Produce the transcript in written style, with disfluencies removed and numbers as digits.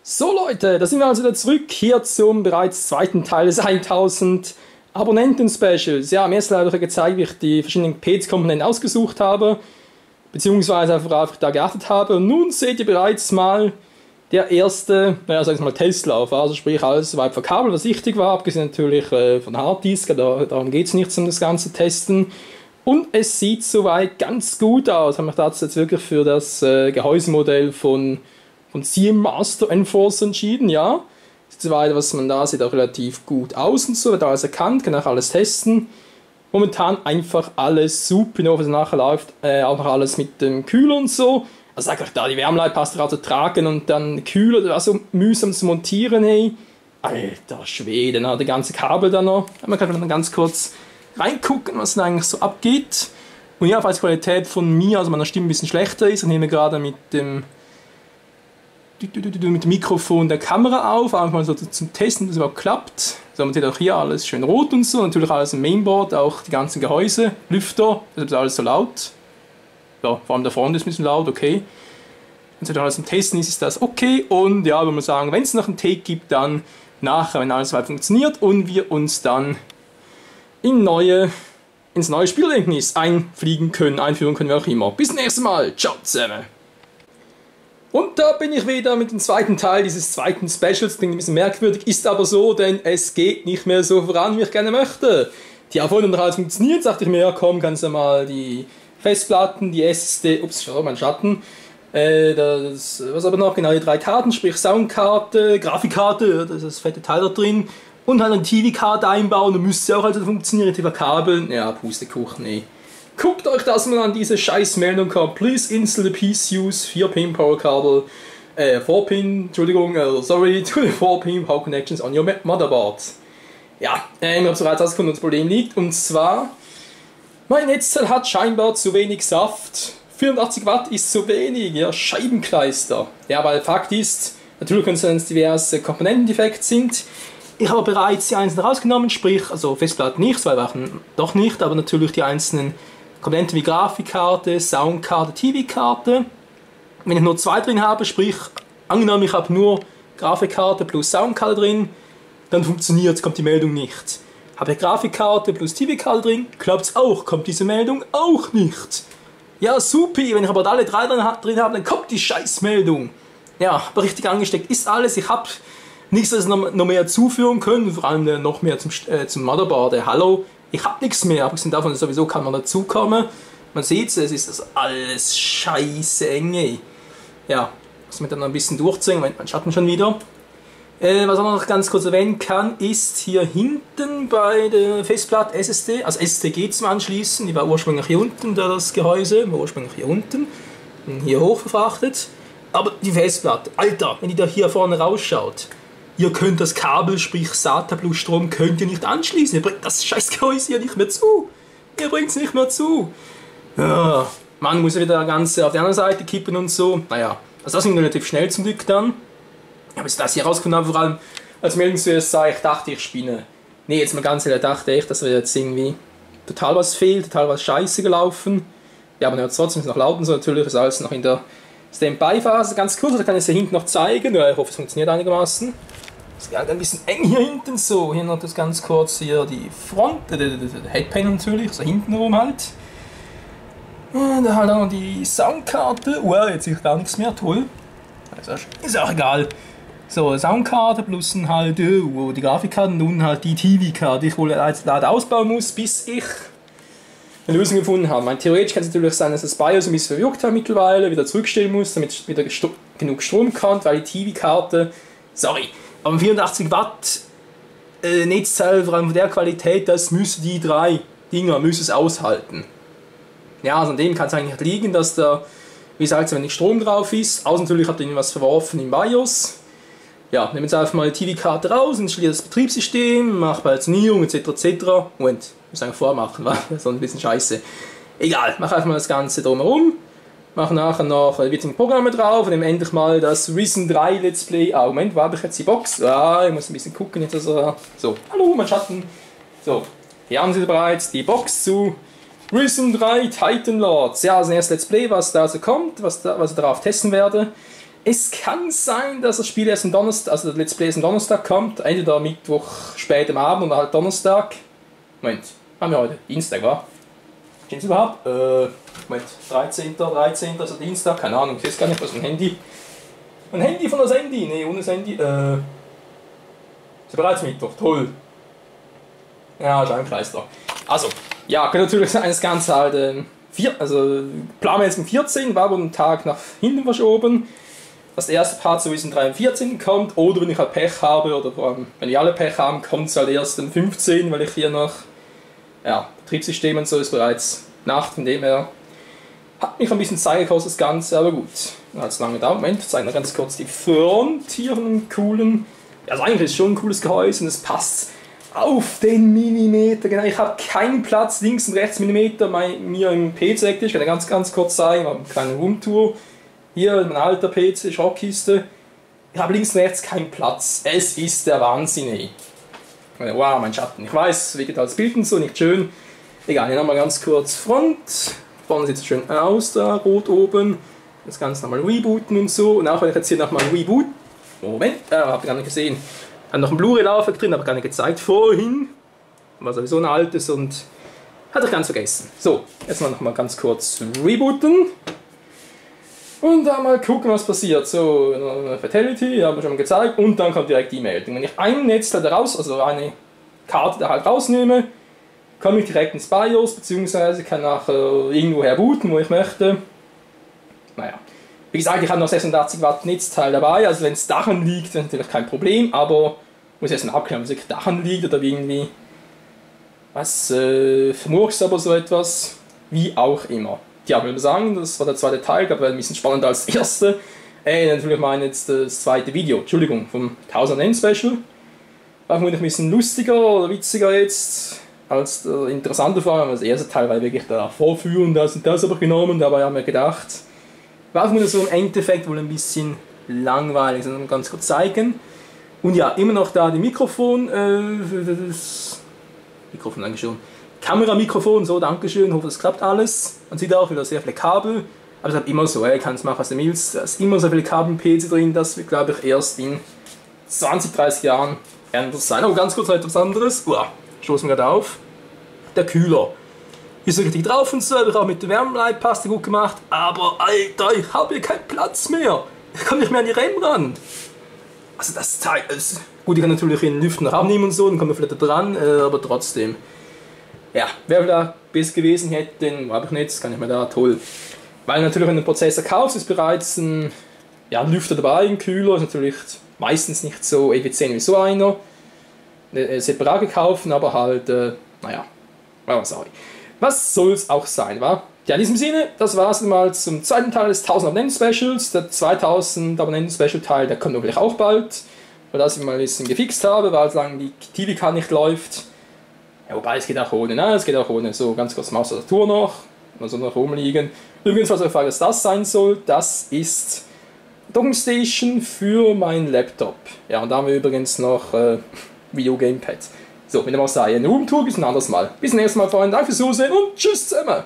So Leute, da sind wir also wieder zurück hier zum bereits zweiten Teil des 1000 Abonnenten-Specials. Ja, im ersten Teil habe ich gezeigt, wie ich die verschiedenen PC-Komponenten ausgesucht habe, beziehungsweise einfach da geachtet habe. Und nun seht ihr bereits mal der erste, sag ich mal, Testlauf. Also sprich alles soweit verkabelt, was wichtig war, abgesehen natürlich von Harddisk, darum geht es nicht um das ganze Testen. Und es sieht soweit ganz gut aus. Ich habe mich dazu jetzt wirklich für das Gehäusemodell von CM Master Enforcer entschieden, ja. Soweit, was man da sieht, auch relativ gut aus und so, wird alles erkannt, kann auch alles testen. Momentan einfach alles super, nur was nachher läuft, auch noch alles mit dem Kühler und so. Also sag euch da, die Wärmeleitpaste zu tragen und dann Kühler, das war so mühsam zu montieren, hey. Alter Schwede, der ganze Kabel da noch. Man kann mal ganz kurz reingucken, was da eigentlich so abgeht. Und ja, falls die Qualität von mir, also meiner Stimme ein bisschen schlechter ist, ich nehme gerade mit dem Mikrofon der Kamera auf, einfach mal so zum Testen, dass es überhaupt klappt. So, man sieht auch hier alles schön rot und so, natürlich alles im Mainboard, auch die ganzen Gehäuse, Lüfter, deshalb ist alles so laut. Ja, vor allem der Front ist ein bisschen laut, okay. Wenn es alles zum Testen ist das okay. Und ja, wenn wir sagen, wenn es noch einen Take gibt, dann nachher, wenn alles soweit funktioniert und wir uns dann ins neue Spielerlebnis einführen können, wie auch immer. Bis zum nächsten Mal. Ciao zusammen. Und da bin ich wieder mit dem zweiten Teil dieses zweiten Specials. Klingt ein bisschen merkwürdig, ist aber so, denn es geht nicht mehr so voran, wie ich gerne möchte. Die haben vorhin noch alles funktioniert, sagte ich mir, ja komm, kannst du mal die Festplatten, die SSD, ups, schau, mein Schatten, was aber noch, genau, die 3 Karten, sprich Soundkarte, Grafikkarte, das ist das fette Teil da drin, und halt eine TV-Karte einbauen, dann müsste sie auch also funktionieren, TV-Kabel, ja, Pustekuchen, nee. Guckt euch das mal an, diese scheiß Meldung kommt. Please install the PC use 4-pin power cable, 4-pin, Entschuldigung, sorry, to the 4-pin power connections on your motherboard. Ja, ich habe bereits herausgefunden, wo das Problem liegt. Und zwar, mein Netzteil hat scheinbar zu wenig Saft. 84 Watt ist zu wenig, ja, Scheibenkleister. Ja, weil Fakt ist, natürlich können es diverse Komponentendefekte sind. Ich habe bereits die einzelnen rausgenommen, sprich, also Festplatte nicht, 2 Wochen doch nicht, aber natürlich die einzelnen Komponenten wie Grafikkarte, Soundkarte, TV-Karte. Wenn ich nur 2 drin habe, sprich, angenommen ich habe nur Grafikkarte plus Soundkarte drin, dann funktioniert es, kommt die Meldung nicht. Habe ich Grafikkarte plus TV-Karte drin, klappt es auch, kommt diese Meldung auch nicht. Ja, super, wenn ich aber alle 3 drin habe, dann kommt die Scheißmeldung. Ja, aber richtig angesteckt ist alles, ich habe nichts, das noch mehr zuführen können, vor allem noch mehr zum Motherboard. Hallo, ich habe nichts mehr, abgesehen davon sowieso kann man dazukommen. Man sieht es ist das alles scheiße eng. Ja, muss man dann noch ein bisschen durchziehen, mein Schatten schon wieder. Was man noch ganz kurz erwähnen kann, ist hier hinten bei der Festplatte SSD, also SSD geht zum Anschließen, die war ursprünglich hier unten, da das Gehäuse, war ursprünglich hier unten, hier hoch verfrachtet. Aber die Festplatte, Alter, wenn die da hier vorne rausschaut, ihr könnt das Kabel, sprich SATA plus Strom, könnt ihr nicht anschließen. Ihr bringt das scheiß Gehäuse hier nicht mehr zu. Ihr bringt es nicht mehr zu. Ja, man muss ja wieder das Ganze auf die andere Seite kippen und so. Naja, also das ging relativ schnell zum Glück dann. Aber bis das hier rausgefunden habe, vor allem als Meldung zuerst sah, ich dachte, ich spinne. Nee, jetzt mal ganz ehrlich, dachte ich, dass wir jetzt irgendwie total was fehlt, total was scheiße gelaufen. Ja, aber jetzt trotzdem ist noch laut und so, natürlich ist alles noch in der Standby-Phase. Ganz kurz, da kann ich es hier hinten noch zeigen. Ja, ich hoffe, es funktioniert einigermaßen. Es ist ein bisschen eng hier hinten so. Hier noch das ganz kurz, hier die Front, der Headpanel natürlich, so hinten rum halt. Und da halt auch noch die Soundkarte. Jetzt sehe ich gar nichts mehr, toll. Also, ist auch egal. So, Soundkarte plus halt die Grafikkarte und nun halt die TV-Karte, die ich wohl leider ausbauen muss, bis ich eine Lösung gefunden habe. Theoretisch kann es natürlich sein, dass das BIOS ein bisschen verwirkt hat mittlerweile, wieder zurückstellen muss, damit es wieder genug Strom kommt, weil die TV-Karte, sorry, aber 84 Watt Netzteil, vor allem von der Qualität, das müssen die 3 Dinger es aushalten. Ja, also an dem kann es eigentlich nicht liegen, dass da, wie gesagt, so wenig Strom drauf ist. Außer natürlich hat irgendwas verworfen im BIOS. Ja, nehmen wir jetzt einfach mal die TV-Karte raus, installiere das Betriebssystem, mache Balzonierung etc. etc. Moment, ich muss eigentlich vormachen, weil das ist ein bisschen scheiße. Egal, mache einfach mal das Ganze drumherum. Mache nachher noch ein Programme drauf und nehme endlich mal das Risen 3 Let's Play. Moment, wo habe ich jetzt die Box? Ich muss ein bisschen gucken. Jetzt also, so, hallo, mein Schatten. So, hier haben Sie bereits die Box zu Risen 3 Titan Lords. Ja, also ein erstes Let's Play, was da so kommt, was ich darauf testen werde. Es kann sein, dass das Spiel erst am Donnerstag, also das Let's Play erst am Donnerstag kommt, entweder Mittwoch spät am Abend oder halt Donnerstag. Moment, haben wir heute? Dienstag, wa? Stimmt es überhaupt? Moment, 13. also Dienstag, keine Ahnung, ich weiß gar nicht, was ein Handy. Ein Handy von das Handy? Ne, ohne das Handy. Ist ja bereits Mittwoch, toll. Ja, Scheibenkleister. Also, ja, kann natürlich sein, das Ganze halt, planen wir jetzt am 14. war wohl einen Tag nach hinten verschoben. Dass der erste Part sowieso am 14. kommt, oder wenn ich halt Pech habe, oder vor allem, wenn wir alle Pech haben, kommt es halt erst am 15., weil ich hier noch, ja, Betriebssystem und so ist bereits Nacht, von dem her hat mich ein bisschen Zeit gekostet, das Ganze, aber gut. Hat es lange gedauert. Moment, ich zeige noch ganz kurz die Front hier von einem coolen, also eigentlich ist es schon ein cooles Gehäuse und es passt auf den Millimeter, genau. Ich habe keinen Platz links und rechts Millimeter mir im PC. Ich kann dir ganz kurz zeigen, eine kleine Roomtour. Hier mein alter PC, Schrottkiste. Ich habe links und rechts keinen Platz. Es ist der Wahnsinn, ey. Wow, mein Schatten. Ich weiß, wie geht das Bild und so, nicht schön. Egal, hier nochmal ganz kurz Front. Vorne sieht es schön aus, da rot oben. Das Ganze nochmal rebooten und so. Und auch wenn ich jetzt hier nochmal reboot. Moment, habt ihr gar nicht gesehen. Hat noch ein Blu-ray-Laufwerk drin, aber gar nicht gezeigt vorhin. War sowieso ein altes und hatte ich ganz vergessen. So, jetzt noch mal ganz kurz rebooten. Und dann mal gucken, was passiert. So, Fatality, haben wir schon mal gezeigt. Und dann kommt direkt die Meldung. Wenn ich ein Netzteil raus, also eine Karte da halt rausnehme, komme ich direkt ins BIOS, beziehungsweise kann nachher irgendwo her booten, wo ich möchte. Naja. Wie gesagt, ich habe noch 86 Watt Netzteil dabei, also wenn es daran liegt, dann ist natürlich kein Problem, aber ich muss erst mal abklären, ob es wirklich daran liegt oder irgendwie was vermurkst aber so etwas, wie auch immer. Ja, ich würde sagen, das war der zweite Teil, aber ein bisschen spannender als der erste. Natürlich meine jetzt das zweite Video, Entschuldigung, vom 1000 Special. War vermutlich ein bisschen lustiger oder witziger jetzt als der interessante Fall, aber das erste Teil war wirklich der Vorführung, das und das habe ich genommen, dabei haben wir gedacht, war vermutlich so im Endeffekt wohl ein bisschen langweilig, sondern ganz kurz zeigen. Und ja, immer noch da die Mikrofon, Dankeschön. Kameramikrofon, so, Dankeschön, hoffe es klappt alles. Man sieht auch wieder sehr viele Kabel, aber es hat immer so, kann es machen, was du willst. Da ist immer so viele Kabel im PC drin, das wird, glaube ich, erst in 20, 30 Jahren anders sein. Aber ganz kurz etwas anderes, stoßen wir gerade auf, der Kühler. Ist richtig drauf und so, habe ich auch mit der Wärmeleitpaste gut gemacht, aber Alter, ich habe hier keinen Platz mehr. Ich komme nicht mehr an die RAM ran. Also das Teil ist... Gut, ich kann natürlich den Lüften noch abnehmen und so, dann kommen wir vielleicht da dran, aber trotzdem. Ja, wer da besser gewesen hätte, den habe ich nicht, das kann ich mir da, toll. Weil natürlich, wenn du einen Prozessor kaufst, ist bereits ein Lüfter dabei, ein Kühler, ist natürlich meistens nicht so effizient wie so einer. Separat gekauft, aber halt, sorry. Was soll's auch sein, wa? Ja, in diesem Sinne, das war's mal zum zweiten Teil des 1000 Abonnenten-Specials. Der 2000 Abonnenten-Special-Teil, der kommt natürlich auch bald. Weil das ich mal ein bisschen gefixt habe, weil solange die TV-Card nicht läuft. Ja, wobei, es geht auch ohne, ne? Es geht auch ohne. So, ganz kurz Maus und Tastatur noch. Also noch rumliegen. Übrigens, was ich frage, was das sein soll, das ist Docking Station für meinen Laptop. Ja, und da haben wir übrigens noch Video Gamepad. So, wenn ihr mal sagen, eine Roomtour bis ein anderes Mal. Bis zum nächsten Mal, Freunde. Danke fürs Zusehen und tschüss zusammen.